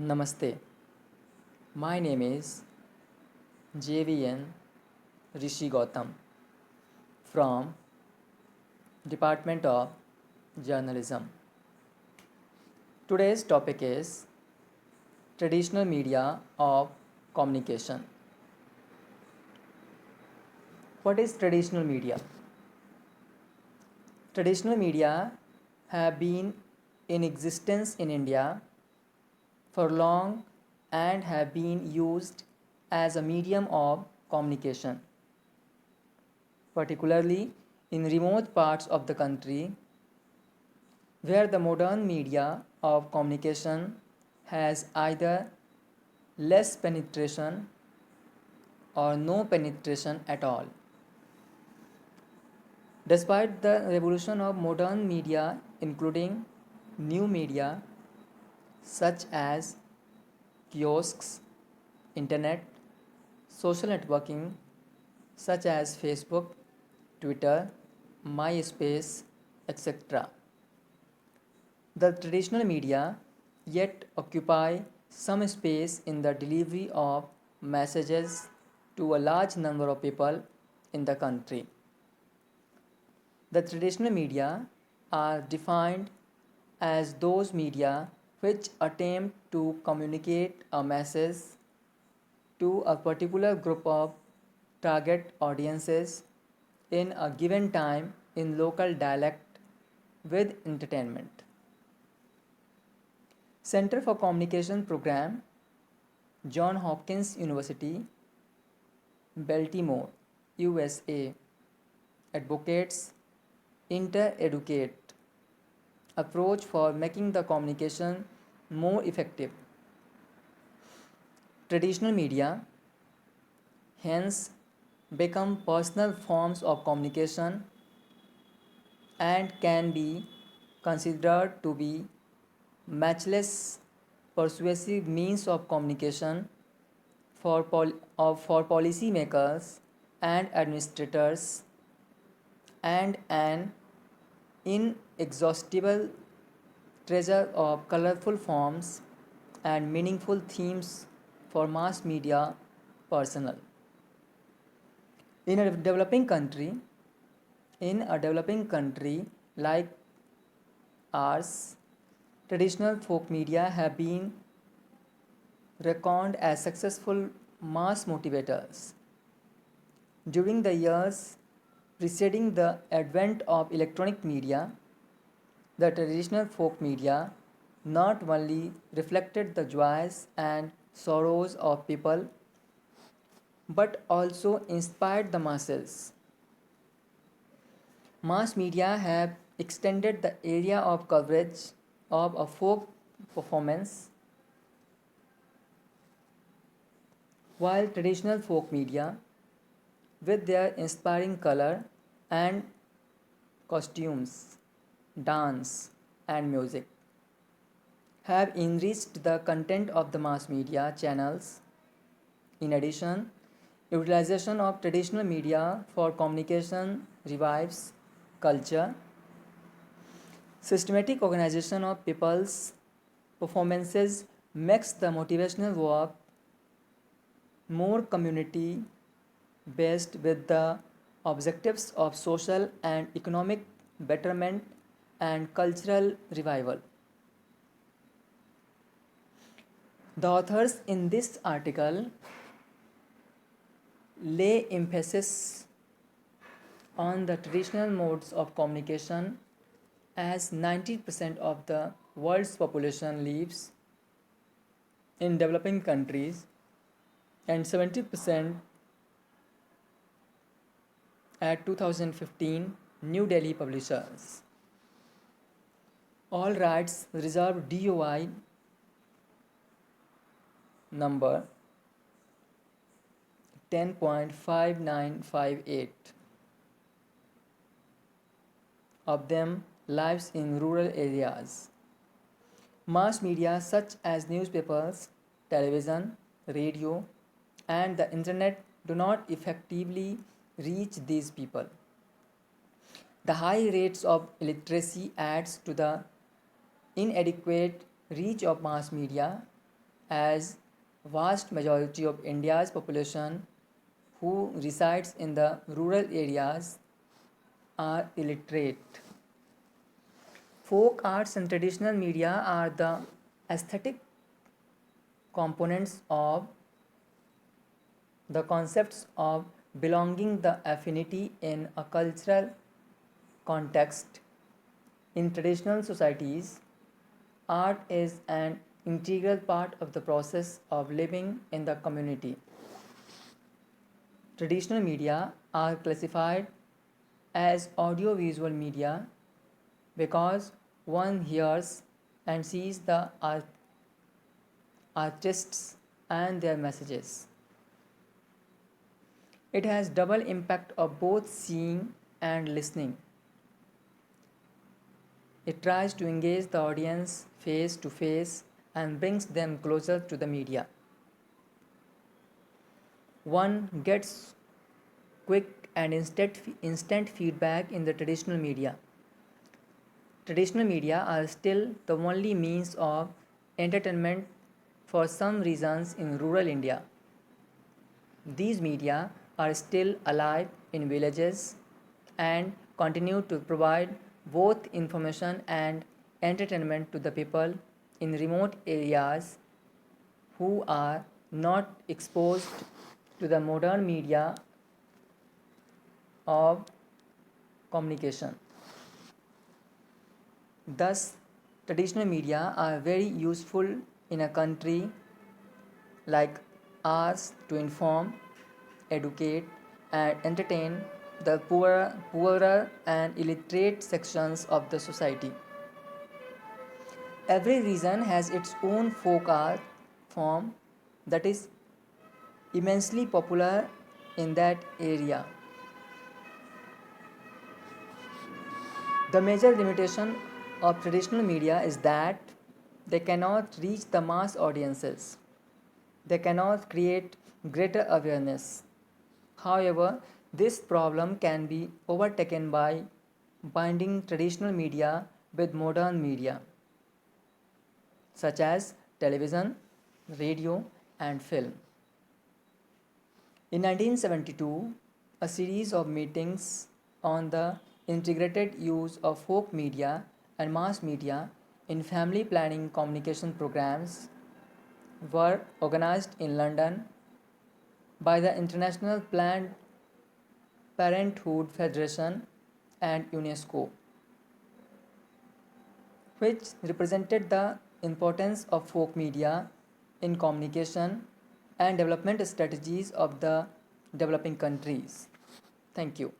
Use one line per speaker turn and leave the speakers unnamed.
Namaste. My name is JVN Rishi Gautam from Department of Journalism. Today's topic is traditional media of communication. What is traditional media? Traditional media have been in existence in India for long and have been used as a medium of communication, particularly in remote parts of the country where the modern media of communication has either less penetration or no penetration at all. Despite the revolution of modern media, including new media such as kiosks, internet, social networking such as Facebook, Twitter, MySpace, etc. The traditional media yet occupy some space in the delivery of messages to a large number of people in the country. The traditional media are defined as those media which attempt to communicate a message to a particular group of target audiences in a given time in local dialect with entertainment. Center for Communication Program, Johns Hopkins University, Baltimore, USA, advocates inter-educate approach for making the communication more effective. Traditional media hence become personal forms of communication and can be considered to be matchless persuasive means of communication for policymakers and administrators, and an inexhaustible treasure of colorful forms and meaningful themes for mass media personnel. In a developing country, in a developing country like ours, traditional folk media have been reckoned as successful mass motivators. During the years preceding the advent of electronic media, the traditional folk media not only reflected the joys and sorrows of people but also inspired the masses. Mass media have extended the area of coverage of a folk performance, while traditional folk media, with their inspiring color and costumes, dance, and music, have enriched the content of the mass media channels. In addition, utilization of traditional media for communication revives culture. Systematic organization of people's performances makes the motivational work more community based with the objectives of social and economic betterment and cultural revival. The authors in this article lay emphasis on the traditional modes of communication as 90% of the world's population lives in developing countries and 70% at 2015 New Delhi publishers. All rights reserved DOI number 10.5958 of them lives in rural areas. Mass media such as newspapers, television, radio, and the internet do not effectively reach these people. The high rates of illiteracy adds to the inadequate reach of mass media as vast majority of India's population who resides in the rural areas are illiterate. Folk arts and traditional media are the aesthetic components of the concepts of belonging, the affinity in a cultural context. In traditional societies, art is an integral part of the process of living in the community. Traditional media are classified as audiovisual media because one hears and sees the artists and their messages. It has double impact of both seeing and listening. It tries to engage the audience face to face and brings them closer to the media. One gets quick and instant feedback in the traditional media. Traditional media are still the only means of entertainment for some reasons in rural India. These media are still alive in villages and continue to provide both information and entertainment to the people in remote areas who are not exposed to the modern media of communication. Thus, traditional media are very useful in a country like ours to inform, educate, and entertain the poorer and illiterate sections of the society. Every region has its own folk art form that is immensely popular in that area. The major limitation of traditional media is that they cannot reach the mass audiences. They cannot create greater awareness. However, this problem can be overtaken by binding traditional media with modern media, such as television, radio, and film. In 1972, a series of meetings on the integrated use of folk media and mass media in family planning communication programs were organized in London by the International Planned Parenthood Federation and UNESCO, which represented the importance of folk media in communication and development strategies of the developing countries. Thank you.